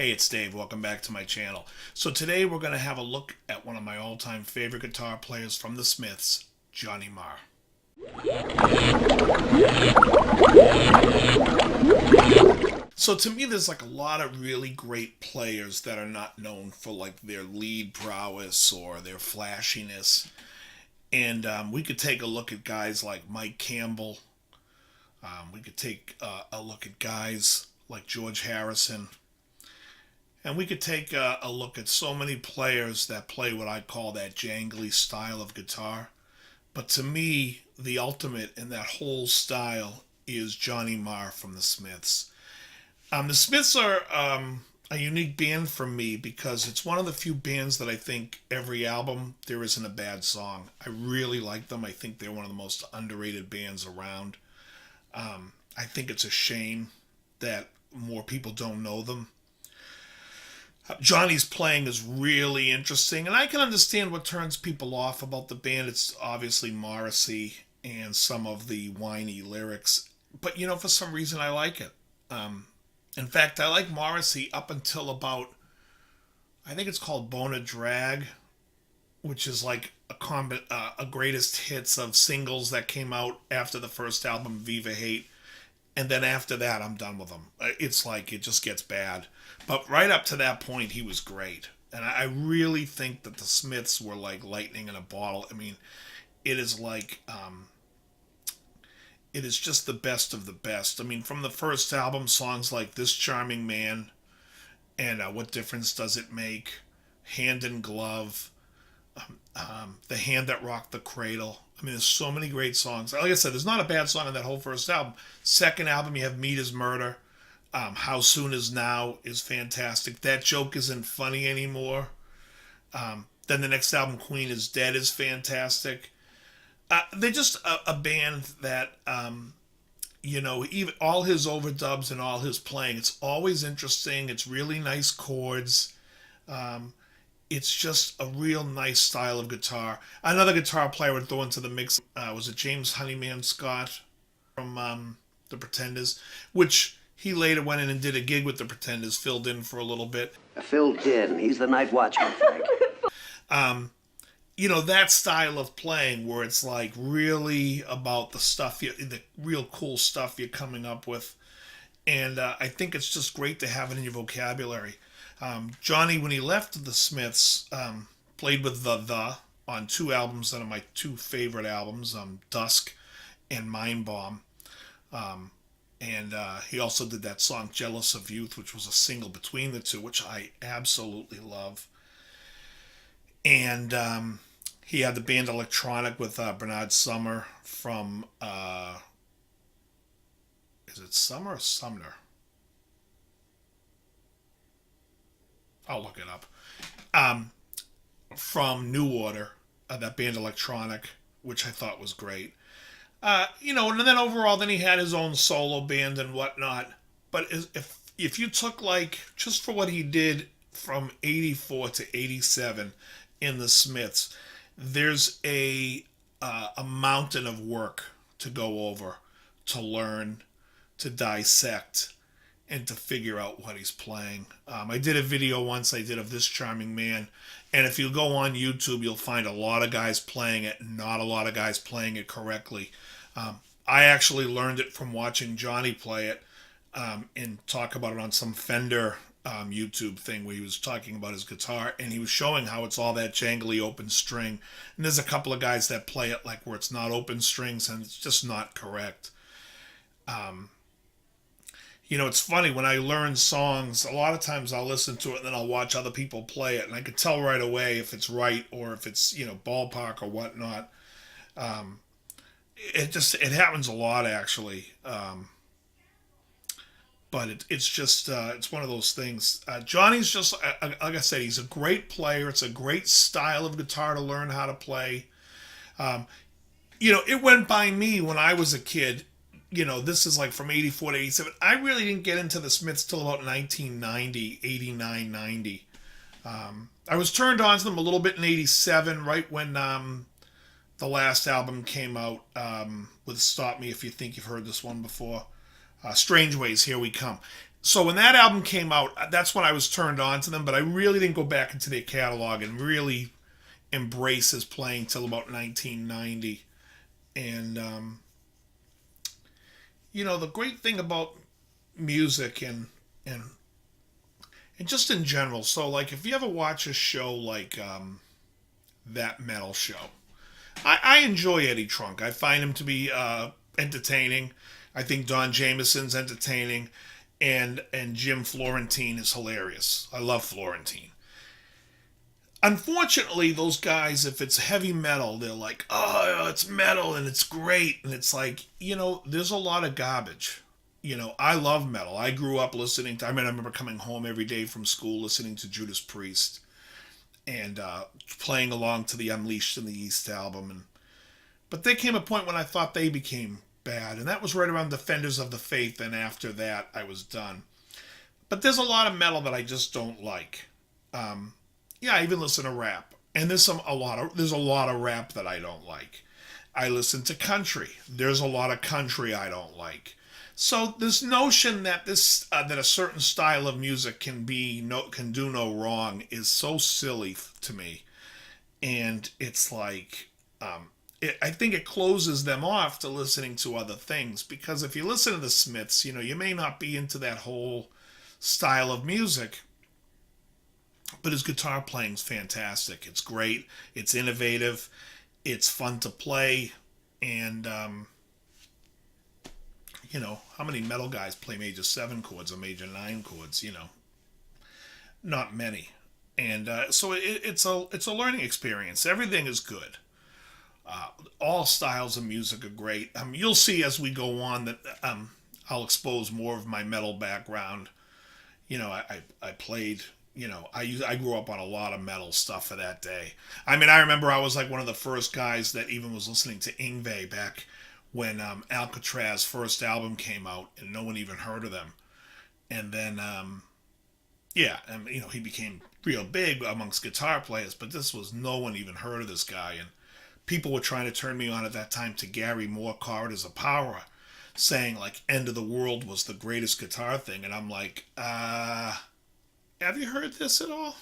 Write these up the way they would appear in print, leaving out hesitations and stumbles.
Hey, it's Dave. Welcome back to my channel. So today we're going to have a look at one of my all-time favorite guitar players from the Smiths, Johnny Marr. So to me, there's like a lot of really great players that are not known for like their lead prowess or their flashiness. And we could take a look at guys like Mike Campbell. We could take a look at guys like George Harrison. And we could take a look at so many players that play what I call that jangly style of guitar. But to me, the ultimate in that whole style is Johnny Marr from the Smiths. The Smiths are a unique band for me because it's one of the few bands that I think every album there isn't a bad song. I really like them. I think they're one of the most underrated bands around. I think it's a shame that more people don't know them. Johnny's playing is really interesting, and I can understand what turns people off about the band. It's obviously Morrissey and some of the whiny lyrics, but for some reason I like it. In fact, I like Morrissey up until about, I think it's called Bona Drag, which is like a greatest hits of singles that came out after the first album, Viva Hate. And then after that, I'm done with him. It's like it just gets bad. But right up to that point, he was great. And I really think that the Smiths were like lightning in a bottle. I mean, it is like, it is just the best of the best. I mean, from the first album, songs like This Charming Man and What Difference Does It Make, Hand in Glove, The Hand That Rocked the Cradle. I mean, there's so many great songs. Like I said, there's not a bad song on that whole first album. Second album, you have Meat is Murder. How Soon Is Now is fantastic. That Joke Isn't Funny Anymore. Then the next album, Queen is Dead, is fantastic. They're just a band that, even all his overdubs and all his playing, it's always interesting. It's really nice chords. It's just a real nice style of guitar. Another guitar player I would throw into the mix was a James Honeyman Scott from The Pretenders, which he later went in and did a gig with The Pretenders, filled in for a little bit. Filled in. He's the night watchman, Frank. That style of playing where it's like really about the stuff, the real cool stuff you're coming up with. And I think it's just great to have it in your vocabulary. Johnny, when he left the Smiths, played with the on two albums that are my two favorite albums, Dusk and Mind Bomb. And he also did that song Jealous of Youth, which was a single between the two, which I absolutely love. And he had the band Electronic with Bernard Sumner from, is it Summer or Sumner? I'll look it up. From New Order, that band Electronic, which I thought was great. And then overall, then he had his own solo band and whatnot. But if you took like, just for what he did from 84 to 87 in the Smiths, there's a mountain of work to go over, to learn, to dissect, and to figure out what he's playing. I did a video once I did of This Charming Man, and if you go on YouTube, you'll find a lot of guys playing it, not a lot of guys playing it correctly. I actually learned it from watching Johnny play it and talk about it on some Fender YouTube thing where he was talking about his guitar, and he was showing how it's all that jangly open string. And there's a couple of guys that play it like where it's not open strings, and it's just not correct. It's funny, when I learn songs, a lot of times I'll listen to it and then I'll watch other people play it, and I can tell right away if it's right or if it's, ballpark or whatnot. It happens a lot, actually. But it's just, it's one of those things. Johnny's just, like I said, he's a great player. It's a great style of guitar to learn how to play. It went by me when I was a kid. This is like from 84 to 87. I really didn't get into the Smiths till about 1990, 89, 90. I was turned on to them a little bit in 87, right when the last album came out with Stop Me If You Think You've Heard This One Before. Strange Ways, Here We Come. So when that album came out, that's when I was turned on to them. But I really didn't go back into their catalog and really embrace his playing till about 1990. And the great thing about music and and just in general. So like, if you ever watch a show like that metal show, I enjoy Eddie Trunk. I find him to be entertaining. I think Don Jameson's entertaining, and Jim Florentine is hilarious. I love Florentine. Unfortunately, those guys, if it's heavy metal, they're like, oh, it's metal and it's great. And it's like, there's a lot of garbage. I love metal. I grew up listening to, I remember coming home every day from school listening to Judas Priest and playing along to the Unleashed in the East album. But there came a point when I thought they became bad. And that was right around Defenders of the Faith. And after that, I was done. But there's a lot of metal that I just don't like. Yeah, I even listen to rap, and there's a lot of rap that I don't like. I listen to country. There's a lot of country I don't like. So this notion that that a certain style of music can do no wrong is so silly to me, and it's like I think it closes them off to listening to other things, because if you listen to the Smiths, you may not be into that whole style of music. But his guitar playing's fantastic. It's great. It's innovative. It's fun to play. And, how many metal guys play major 7 chords or major 9 chords? Not many. And so it's a learning experience. Everything is good. All styles of music are great. You'll see as we go on that I'll expose more of my metal background. I played. I grew up on a lot of metal stuff for that day. I remember I was like one of the first guys that even was listening to Yngwie back when Alcatraz's first album came out, and no one even heard of them. And then, he became real big amongst guitar players, but no one even heard of this guy. And people were trying to turn me on at that time to Gary Moore, Corridors of Power, saying like End of the World was the greatest guitar thing. And I'm like, have you heard this at all?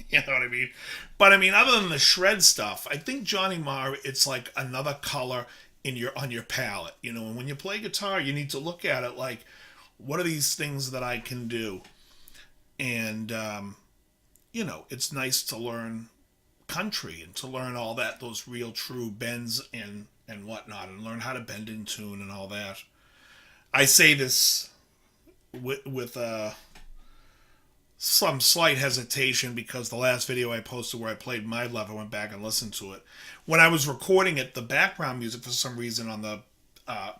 You know what I mean? But other than the shred stuff, I think Johnny Marr, it's like another color on your palette. And when you play guitar, you need to look at it like, what are these things that I can do? And it's nice to learn country and to learn all that, those real true bends and whatnot, and learn how to bend in tune and all that. I say this with some slight hesitation, because the last video I posted where I played My Love, I went back and listened to it. When I was recording it, the background music for some reason on the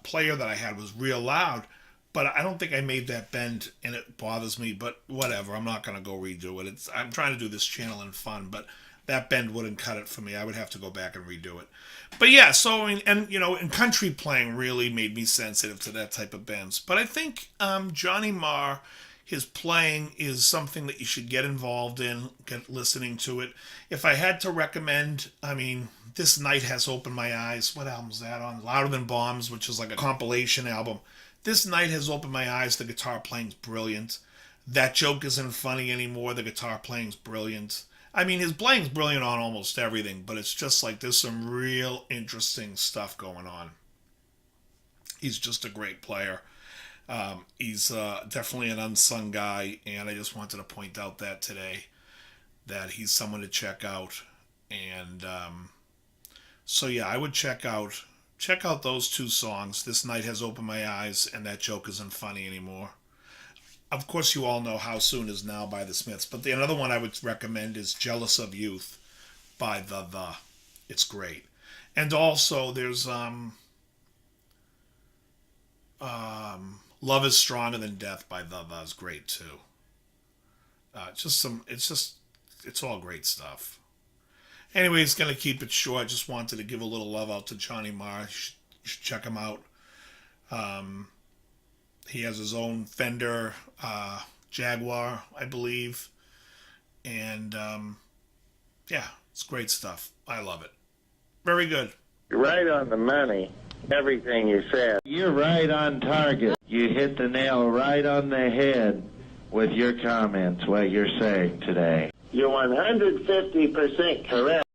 player that I had was real loud, but I don't think I made that bend, and it bothers me, but whatever. I'm not going to go redo it. I'm trying to do this channel in fun, but that bend wouldn't cut it for me. I would have to go back and redo it. But yeah, so, and country playing really made me sensitive to that type of bends. But I think Johnny Marr, his playing is something that you should get involved in, get listening to it. If I had to recommend, This Night Has Opened My Eyes. What album is that on? Louder Than Bombs, which is like a compilation album. This Night Has Opened My Eyes. The guitar playing's brilliant. That Joke Isn't Funny Anymore. The guitar playing's brilliant. His playing's brilliant on almost everything, but it's just like there's some real interesting stuff going on. He's just a great player. He's definitely an unsung guy, and I just wanted to point out that today, that he's someone to check out. And so yeah, I would check out those 2 songs, This Night Has Opened My Eyes and That Joke Isn't Funny Anymore. Of course, you all know How Soon Is Now by the Smiths, but another one I would recommend is Jealous of Youth by The. It's great. And also there's Love Is Stronger Than Death by The is great too. It's all great stuff. Anyways, gonna keep it short. Just wanted to give a little love out to Johnny Marr. You should check him out. He has his own Fender Jaguar, I believe, and yeah, it's great stuff. I love it. Very good. You're right on the money. Everything you said. You're right on target. You hit the nail right on the head with your comments, what you're saying today. You're 150% correct.